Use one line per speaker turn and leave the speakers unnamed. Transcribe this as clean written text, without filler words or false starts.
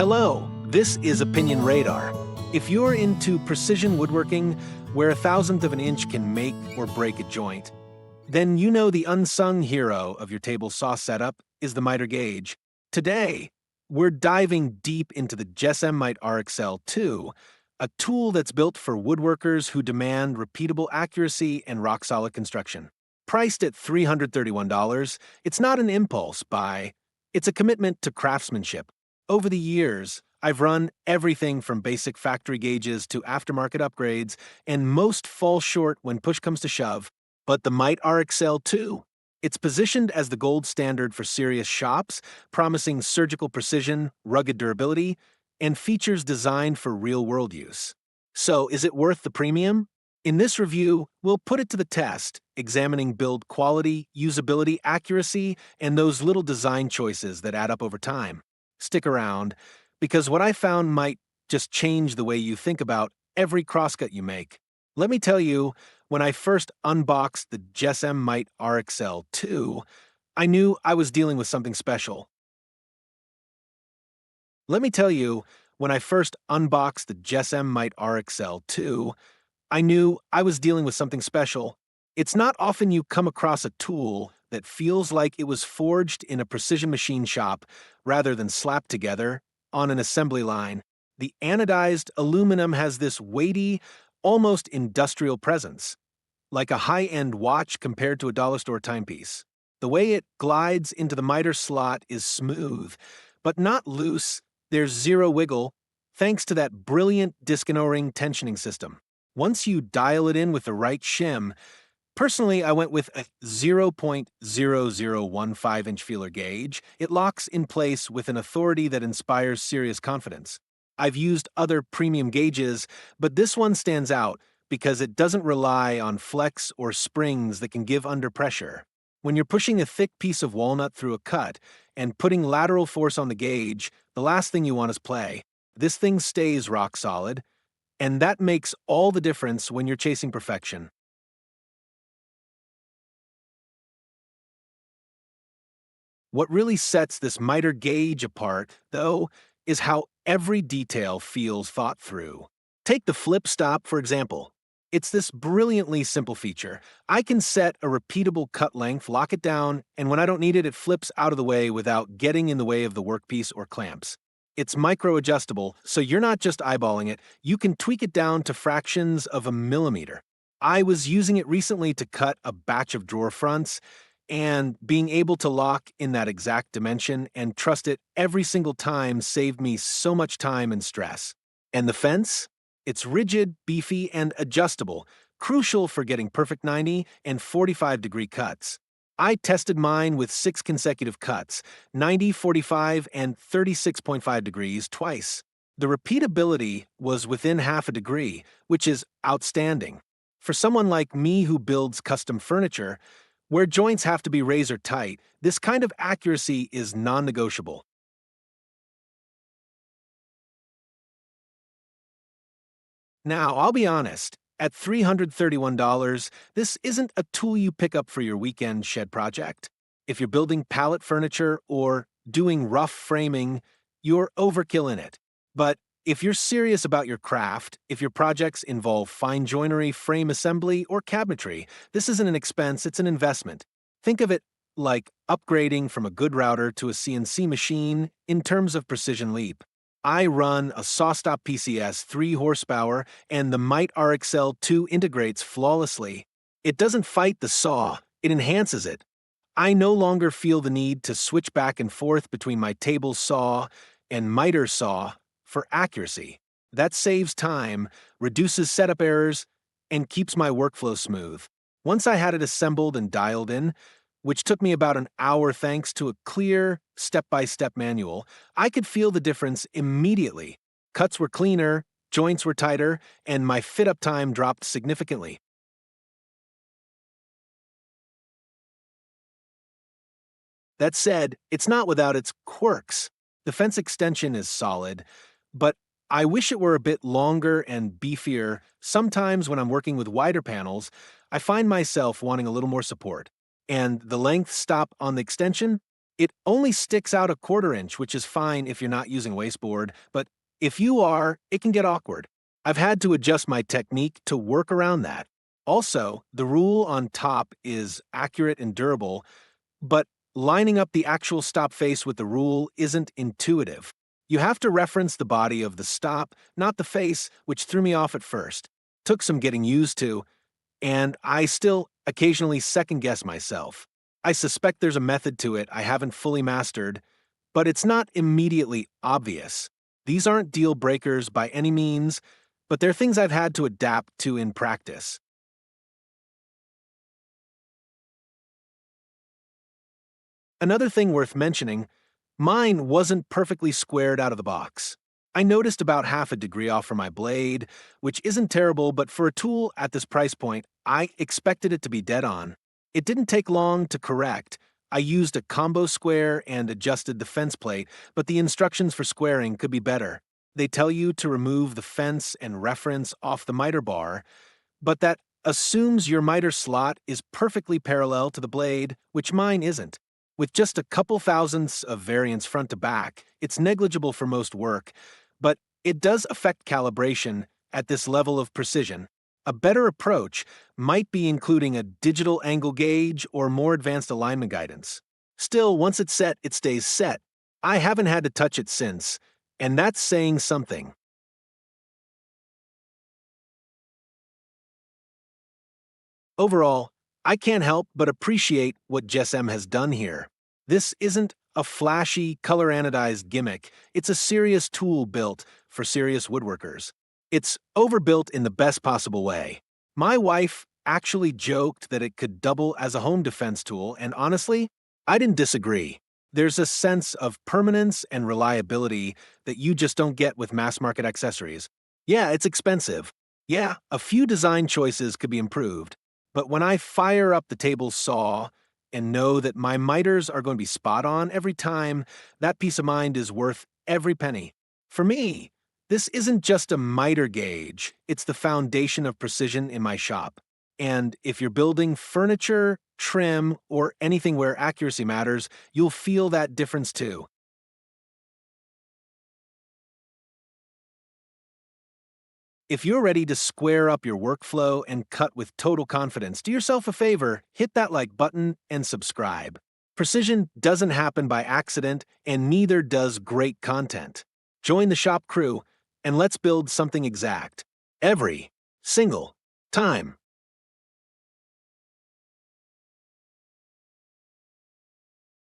Hello, this is Opinion Radar. If you're into precision woodworking, where a thousandth of an inch can make or break a joint, then you know the unsung hero of your table saw setup is the miter gauge. Today, we're diving deep into the JessEm Mite-R-Excel II, a tool that's built for woodworkers who demand repeatable accuracy and rock-solid construction. Priced at $331, it's not an impulse buy, it's a commitment to craftsmanship. Over the years, I've run everything from basic factory gauges to aftermarket upgrades, and most fall short when push comes to shove. But the Mite-R-Excel II, it's positioned as the gold standard for serious shops, promising surgical precision, rugged durability, and features designed for real-world use. So, is it worth the premium? In this review, we'll put it to the test, examining build quality, usability, accuracy, and those little design choices that add up over time. Stick around, because what I found might just change the way you think about every crosscut you make. Let me tell you, when I first unboxed the JessEm Mite-R-Excel II, I knew I was dealing with something special. Let me tell you, when I first unboxed the JessEm Mite-R-Excel II, I knew I was dealing with something special. It's not often you come across a tool that feels like it was forged in a precision machine shop rather than slapped together on an assembly line. The anodized aluminum has this weighty, almost industrial presence, like a high-end watch compared to a dollar store timepiece. The way it glides into the miter slot is smooth, but not loose. There's zero wiggle, thanks to that brilliant disc and O-ring tensioning system. Once you dial it in with the right shim, personally, I went with a 0.0015-inch feeler gauge. It locks in place with an authority that inspires serious confidence. I've used other premium gauges, but this one stands out because it doesn't rely on flex or springs that can give under pressure. When you're pushing a thick piece of walnut through a cut and putting lateral force on the gauge, the last thing you want is play. This thing stays rock solid, and that makes all the difference when you're chasing perfection. What really sets this miter gauge apart, though, is how every detail feels thought through. Take the flip stop, for example. It's this brilliantly simple feature. I can set a repeatable cut length, lock it down, and when I don't need it, it flips out of the way without getting in the way of the workpiece or clamps. It's micro-adjustable, so you're not just eyeballing it, you can tweak it down to fractions of a millimeter. I was using it recently to cut a batch of drawer fronts, and being able to lock in that exact dimension and trust it every single time saved me so much time and stress. And the fence? It's rigid, beefy, and adjustable, crucial for getting perfect 90 and 45-degree cuts. I tested mine with 6 consecutive cuts, 90, 45, and 36.5 degrees twice. The repeatability was within half a degree, which is outstanding. For someone like me who builds custom furniture, where joints have to be razor tight, this kind of accuracy is non-negotiable. Now, I'll be honest, at $331, this isn't a tool you pick up for your weekend shed project. If you're building pallet furniture or doing rough framing, you're overkill in it. But if you're serious about your craft, if your projects involve fine joinery, frame assembly, or cabinetry, this isn't an expense, it's an investment. Think of it like upgrading from a good router to a CNC machine in terms of precision leap. I run a SawStop PCS 3 horsepower, and the Mite-R-Excel II integrates flawlessly. It doesn't fight the saw, it enhances it. I no longer feel the need to switch back and forth between my table saw and miter saw for accuracy. That saves time, reduces setup errors, and keeps my workflow smooth. Once I had it assembled and dialed in, which took me about an hour thanks to a clear, step-by-step manual, I could feel the difference immediately. Cuts were cleaner, joints were tighter, and my fit-up time dropped significantly. That said, it's not without its quirks. The fence extension is solid, but I wish it were a bit longer and beefier. Sometimes when I'm working with wider panels, I find myself wanting a little more support. And the length stop on the extension? It only sticks out a 1/4 inch, which is fine if you're not using wasteboard, but if you are, it can get awkward. I've had to adjust my technique to work around that. Also, the rule on top is accurate and durable, but lining up the actual stop face with the rule isn't intuitive. You have to reference the body of the stop, not the face, which threw me off at first. Took some getting used to, and I still occasionally second guess myself. I suspect there's a method to it I haven't fully mastered, but it's not immediately obvious. These aren't deal breakers by any means, but they're things I've had to adapt to in practice. Another thing worth mentioning, mine wasn't perfectly squared out of the box. I noticed about half a degree off for my blade, which isn't terrible, but for a tool at this price point, I expected it to be dead on. It didn't take long to correct. I used a combo square and adjusted the fence plate, but the instructions for squaring could be better. They tell you to remove the fence and reference off the miter bar, but that assumes your miter slot is perfectly parallel to the blade, which mine isn't. With just a couple thousandths of variance front to back, it's negligible for most work, but it does affect calibration at this level of precision. A better approach might be including a digital angle gauge or more advanced alignment guidance. Still, once it's set, it stays set. I haven't had to touch it since, and that's saying something. Overall, I can't help but appreciate what JessEm has done here. This isn't a flashy, color-anodized gimmick. It's a serious tool built for serious woodworkers. It's overbuilt in the best possible way. My wife actually joked that it could double as a home defense tool, and honestly, I didn't disagree. There's a sense of permanence and reliability that you just don't get with mass-market accessories. Yeah, it's expensive. Yeah, a few design choices could be improved. But when I fire up the table saw and know that my miters are going to be spot on every time, that peace of mind is worth every penny. For me, this isn't just a miter gauge, it's the foundation of precision in my shop. And if you're building furniture, trim, or anything where accuracy matters, you'll feel that difference too. If you're ready to square up your workflow and cut with total confidence, do yourself a favor, hit that like button and subscribe. Precision doesn't happen by accident, and neither does great content. Join the shop crew, and let's build something exact. Every single time.